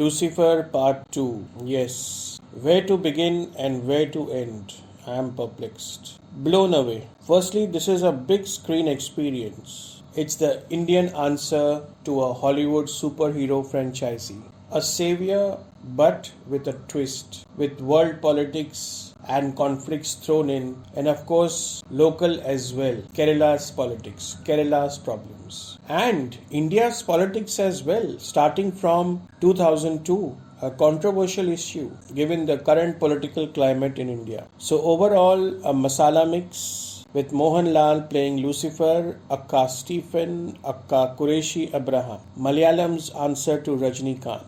Lucifer Part 2. Yes. Where to begin and where to end? I am perplexed. Blown away. Firstly, this is a big screen experience. It's the Indian answer to a Hollywood superhero franchisee. A savior, but with a twist, with world politics and conflicts thrown in, and of course, local as well. Kerala's politics, Kerala's problems, and India's politics as well, starting from 2002. A controversial issue given the current political climate in India. So overall, a masala mix with Mohanlal playing Lucifer, Akka Stephen, Akka Qureshi Abraham. Malayalam's answer to Rajnikant.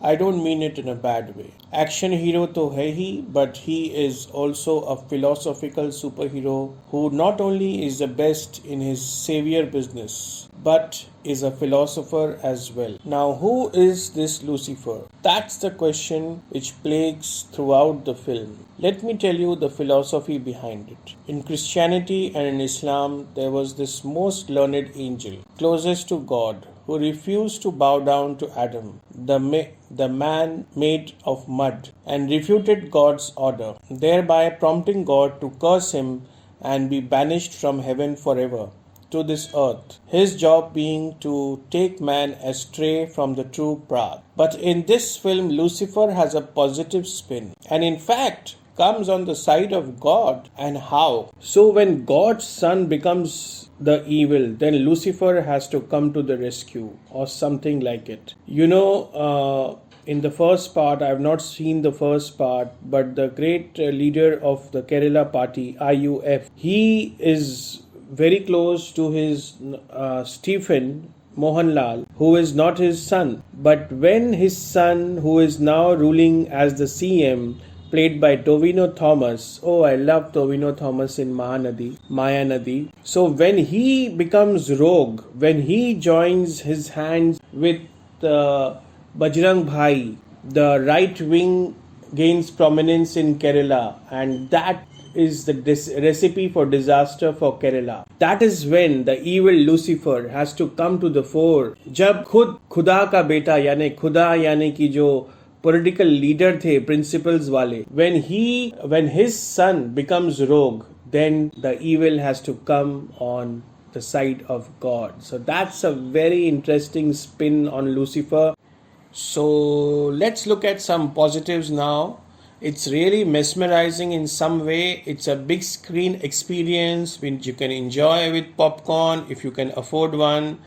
I don't mean it in a bad way. Action hero to hai hi, but he is also a philosophical superhero who not only is the best in his savior business, but is a philosopher as well. Now, who is this Lucifer? That's the question which plagues throughout the film. Let me tell you the philosophy behind it. In Christianity and in Islam, there was this most learned angel, closest to God, who refused to bow down to Adam, the man made of mud, and refuted God's order, thereby prompting God to curse him and be banished from heaven forever to this earth, his job being to take man astray from the true path. But in this film, Lucifer has a positive spin, and in fact comes on the side of God. And how? So when God's son becomes the evil, then Lucifer has to come to the rescue or something like it. In the first part, I have not seen the first part, but the great leader of the Kerala party, IUF, he is very close to his Stephen Mohanlal, who is not his son. But when his son, who is now ruling as the CM, played by Tovino Thomas. Oh, I love Tovino Thomas in Maya Nadi. So when he becomes rogue, when he joins his hands with Bajrang Bhai, the right wing gains prominence in Kerala, and that is the recipe for disaster for Kerala. That is when the evil Lucifer has to come to the fore. Jab khud khuda ka beta yani khuda yani ki jo political leader the principles wale, when his son becomes rogue, then the evil has to come on the side of God. So that's a very interesting spin on Lucifer. So let's look at some positives now. It's really mesmerizing in some way. It's a big screen experience which you can enjoy with popcorn if you can afford one.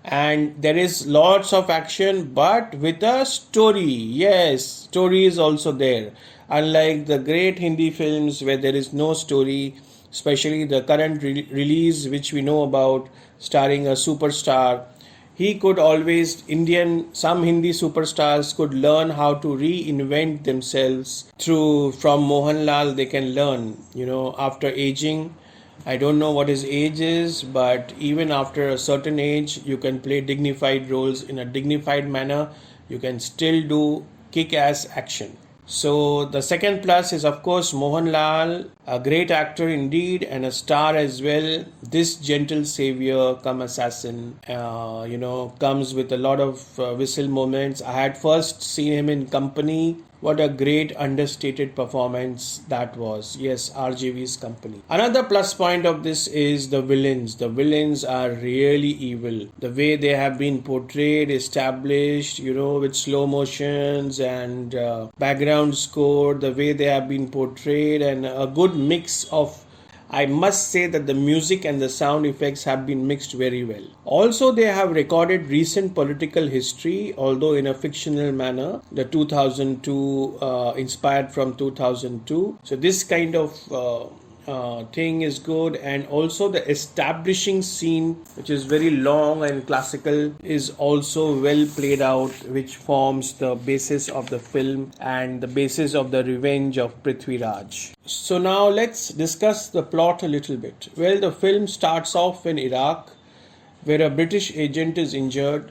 And there is lots of action, but with a story. Yes, story is also there. Unlike the great Hindi films where there is no story, especially the current release which we know about, starring a superstar, he could always, some Hindi superstars could learn how to reinvent themselves from Mohanlal. They can learn, after aging. I don't know what his age is, but even after a certain age, you can play dignified roles in a dignified manner. You can still do kick-ass action. So the second plus is, of course, Mohanlal, a great actor indeed and a star as well. This gentle savior come assassin, comes with a lot of whistle moments. I had first seen him in Company. What a great understated performance that was. Yes, RJV's Company. Another plus point of this is the villains. The villains are really evil. The way they have been portrayed, established, with slow motions and background score, the way they have been portrayed, and a good mix of, I must say that the music and the sound effects have been mixed very well. Also, they have recorded recent political history, although in a fictional manner. The 2002, inspired from 2002. So this kind of thing is good. And also the establishing scene, which is very long and classical, is also well played out, which forms the basis of the film and the basis of the revenge of Prithviraj. So now let's discuss the plot a little bit. Well, the film starts off in Iraq, where a British agent is injured,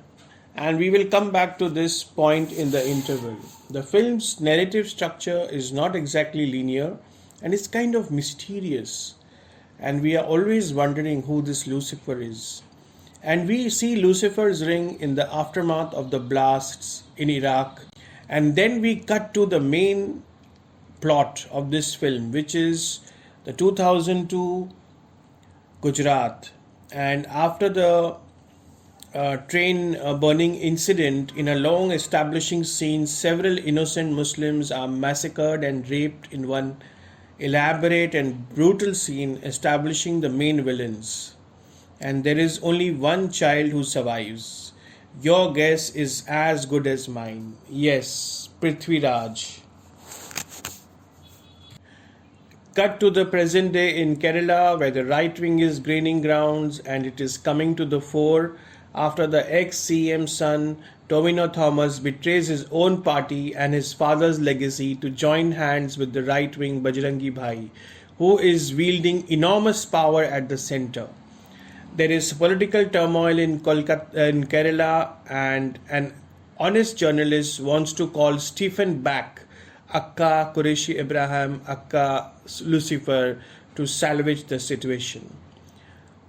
and we will come back to this point in the interval. The film's narrative structure is not exactly linear, and it's kind of mysterious, and we are always wondering who this Lucifer is. And we see Lucifer's ring in the aftermath of the blasts in Iraq, And then we cut to the main plot of this film, which is the 2002 Gujarat. And after the train burning incident, in a long establishing scene, several innocent Muslims are massacred and raped in one elaborate and brutal scene, establishing the main villains. And there is only one child who survives. Your guess is as good as mine. Yes, Prithviraj. Cut to the present day in Kerala, where the right wing is gaining grounds and it is coming to the fore after the ex-CM's son Tovino Thomas betrays his own party and his father's legacy to join hands with the right-wing Bajrangi Bhai, who is wielding enormous power at the centre. There is political turmoil in Kerala, and an honest journalist wants to call Stephen back, Akka Qureshi Abraham, Akka Lucifer, to salvage the situation.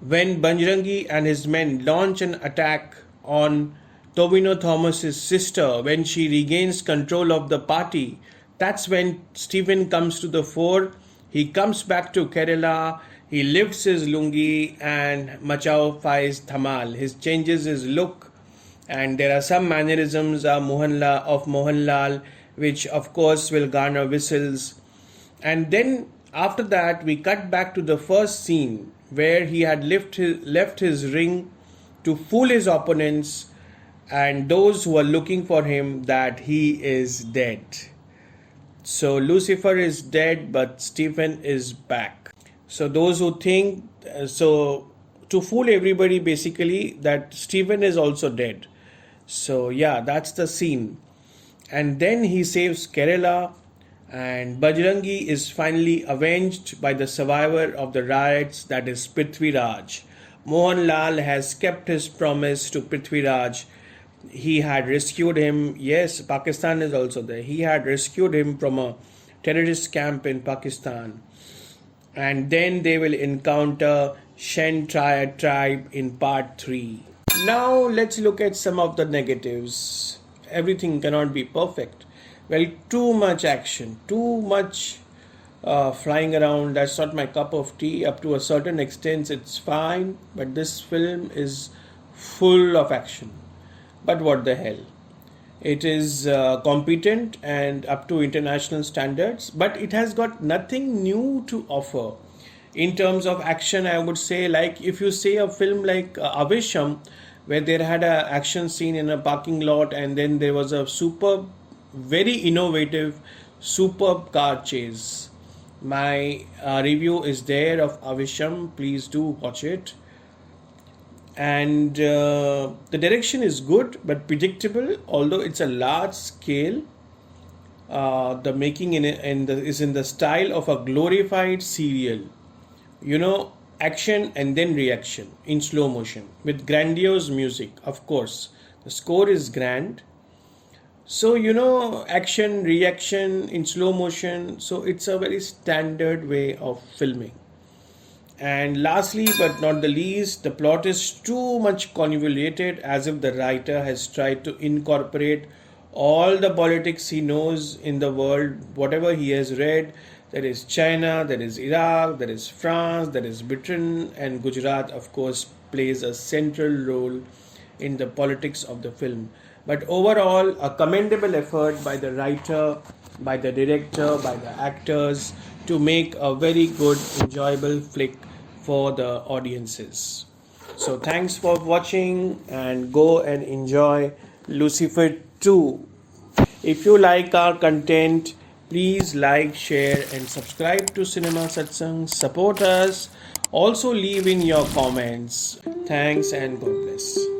When Bajrangi and his men launch an attack on Tovino Thomas's sister, when she regains control of the party, that's when Stephen comes to the fore. He comes back to Kerala, he lifts his lungi and machaufis dhamal. He changes his look, and there are some mannerisms of Mohanlal, which of course will garner whistles. And then after that, we cut back to the first scene where he had left his ring to fool his opponents and those who are looking for him that he is dead. So Lucifer is dead, but Stephen is back. So those who think, to fool everybody basically, that Stephen is also dead. So yeah, that's the scene. And then he saves Kerala, and Bajrangi is finally avenged by the survivor of the riots, that is Prithviraj. Mohanlal has kept his promise to Prithviraj. He had rescued him. Yes, Pakistan is also there. He had rescued him from a terrorist camp in Pakistan. And then they will encounter Shen tribe in part 3. Now let's look at some of the negatives. Everything cannot be perfect. Well, too much action, too much flying around. That's not my cup of tea. Up to a certain extent, it's fine. But this film is full of action. But what the hell? It is competent and up to international standards, but it has got nothing new to offer. In terms of action, I would say, like if you say a film like Avisham, where there had an action scene in a parking lot and then there was a superb, very innovative, superb car chase. My review is there of Avisham. Please do watch it. And the direction is good but predictable, although it's a large scale. The making is in the style of a glorified serial. You know, action and then reaction in slow motion with grandiose music. Of course, the score is grand. So, you know, action, reaction in slow motion. So it's a very standard way of filming. And lastly, but not the least, the plot is too much convoluted, as if the writer has tried to incorporate all the politics he knows in the world, whatever he has read. There is China, there is Iraq, there is France, there is Britain, and Gujarat, of course, plays a central role in the politics of the film. But overall, a commendable effort by the writer, by the director, by the actors to make a very good, enjoyable flick for the audiences. So thanks for watching and go and enjoy Lucifer 2. If you like our content, please like, share and subscribe to Cinema Satsang. Support us. Also leave in your comments. Thanks and God bless.